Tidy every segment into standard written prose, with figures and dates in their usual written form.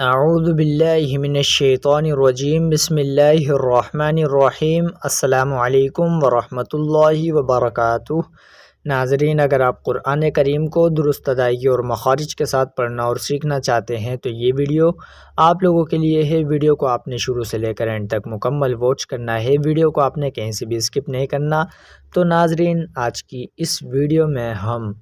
अऊज़ु बिल्लाहि मिनश्शैतानिर्रजीम बिस्मिल्लाहिर्रहमानिर्रहीम अस्सलामु अलैकुम वरहमतुल्लाहि वबरकातुह। नाज़रीन, अगर आप क़ुरआन करीम को दुरुस्त अदायगी और मखारिज के साथ पढ़ना और सीखना चाहते हैं तो ये वीडियो आप लोगों के लिए है। वीडियो को आपने शुरू से लेकर एंड तक मुकम्मल वॉच करना है। वीडियो को आपने कहीं से भी स्किप नहीं करना। तो नाज़रीन, आज की इस वीडियो में हम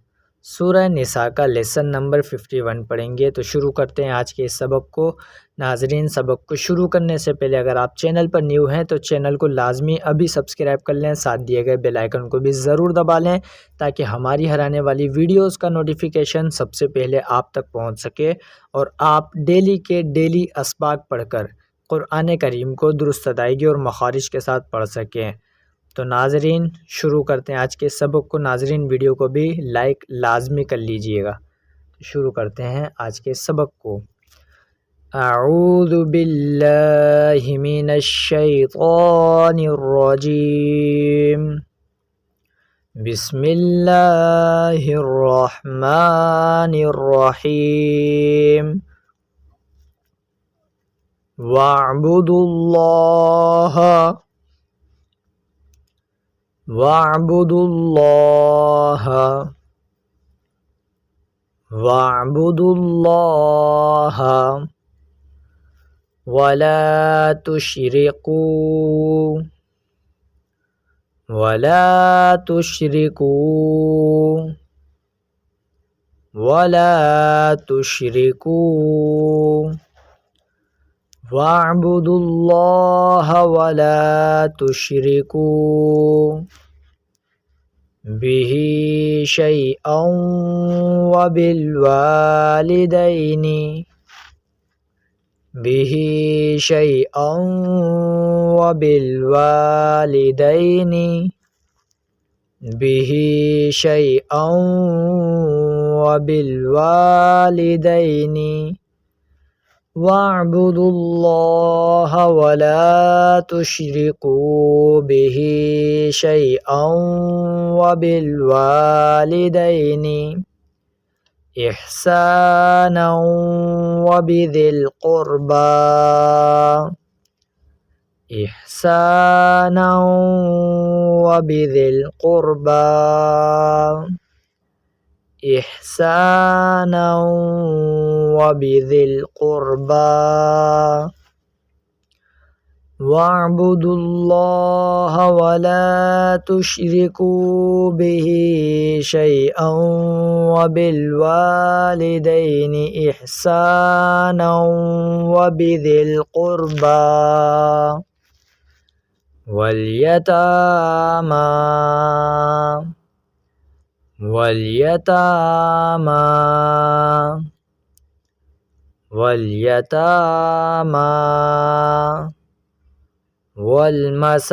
सूरह निसा का लेसन नंबर 51 पढ़ेंगे। तो शुरू करते हैं आज के इस सबक को। नाजरीन, सबक को शुरू करने से पहले अगर आप चैनल पर न्यू हैं तो चैनल को लाजमी अभी सब्सक्राइब कर लें, साथ दिए गए बेल आइकन को भी ज़रूर दबा लें ताकि हमारी हर आने वाली वीडियोस का नोटिफिकेशन सबसे पहले आप तक पहुंच सके और आप डेली के डेली असबाक पढ़कर क़ुरआन करीम को दुरुस्त अदायगी और मखारिज के साथ पढ़ सकें। तो नाजरीन, शुरू करते हैं आज के सबक को। नाजरीन, वीडियो को भी लाइक लाजमी कर लीजिएगा। तो शुरू करते हैं आज के सबक को। अऊज़ु बिल्लाहि मिनश्शैतानिर्रजीम बिस्मिल्लाहिर्रहमानिर्रहीम वअबुदुल्लाह वला तुश्रिकू वअबुदुल्लाह वला तुश्रिकू बिही शैअन वबिलवालिदैनि वअबुदुल्लाह वला तुश्रिकू बिही शैअन वबिलवालिदैनि इहसानन वबिदिल क़ुरबा वअबुदुल्लाह वला तुश्रिकू बिही शैअन वबिलवालिदैनि इहसानन वबिदिल क़ुरबा वलयतामा वलमसाकीनि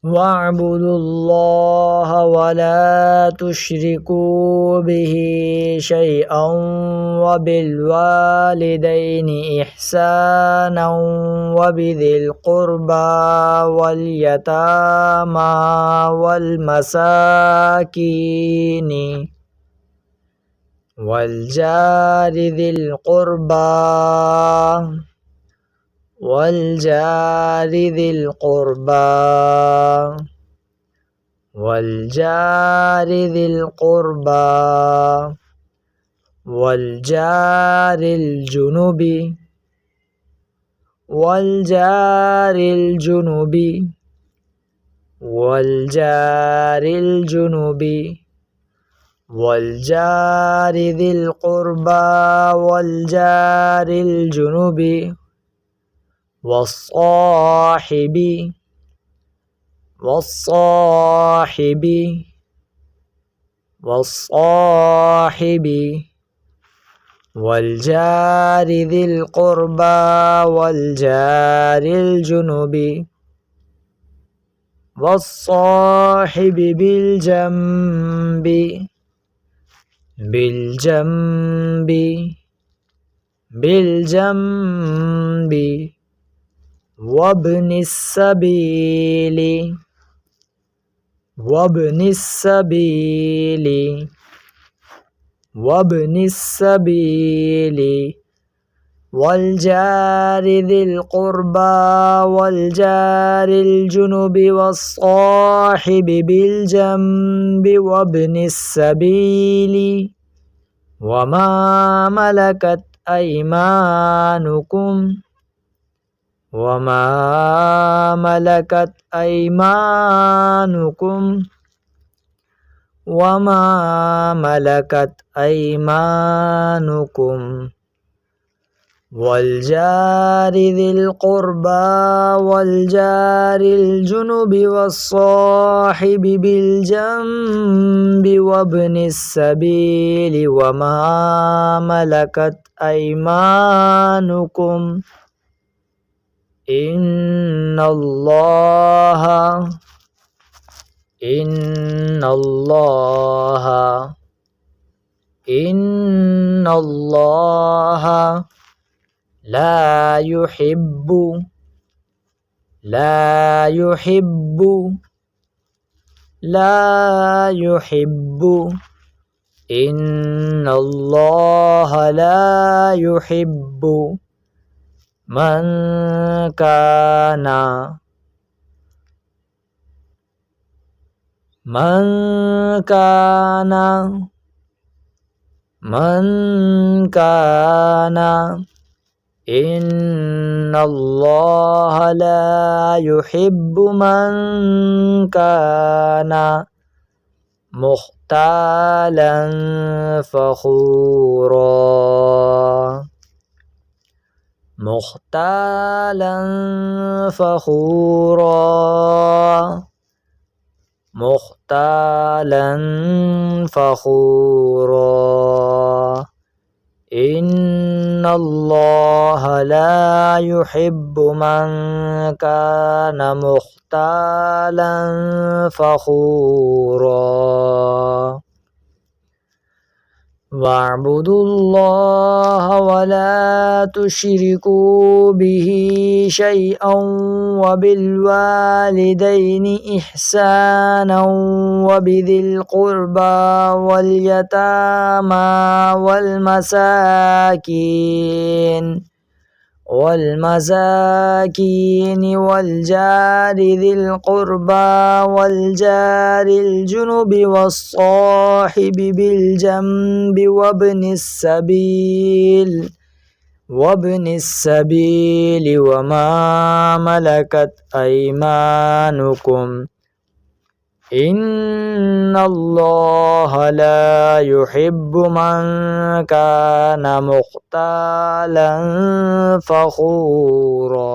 वअबुदुल्लाह वला तुश्रिकू बिही शैअन वबिलवालिदैनि इहसानन वबिदिल क़ुरबा वलयतामा वलमसाकीनि वलजारि दिल क़ुरबा वलजारि दिल क़ुरबा वलजारिल जुनुबि वलजारि दिल क़ुरबा वलजारिल जुनुबि वस्साहिबि वलजारि दिल क़ुरबा वलजारिल जुनुबि वस्साहिबि बिलजंबि وابن السبيل وابن السبيل وابن السبيل والجار ذي القربى والجار الجنب والصاحب بالجنب وابن السبيل وما ملكت أيمانكم وما ملكت أيمانكم وما ملكت أيمانكم والجار ذي القربى والجار الجنب والصاحب بالجنب وابن السبيل وما ملكت أيمانكم إن الله إن الله إن الله لا يحب لا يحب لا يحب إن الله لا يحب من كان من كان من كان إن الله لا يحب من كان مختالا فخورا مختالا فخورا مختالا فخورا إن الله لا يحب من كان مختالا فخورا واعبدوا الله ولا تشركوا به شيئا وبالوالدين إحسانا وبذي القربى واليتامى والمساكين والجار ذي القربى والجار الجنب والصاحب بالجنب وابن السبيل وما ملكت أيمانكم إن الله لا يحب من كان مختالا فخورا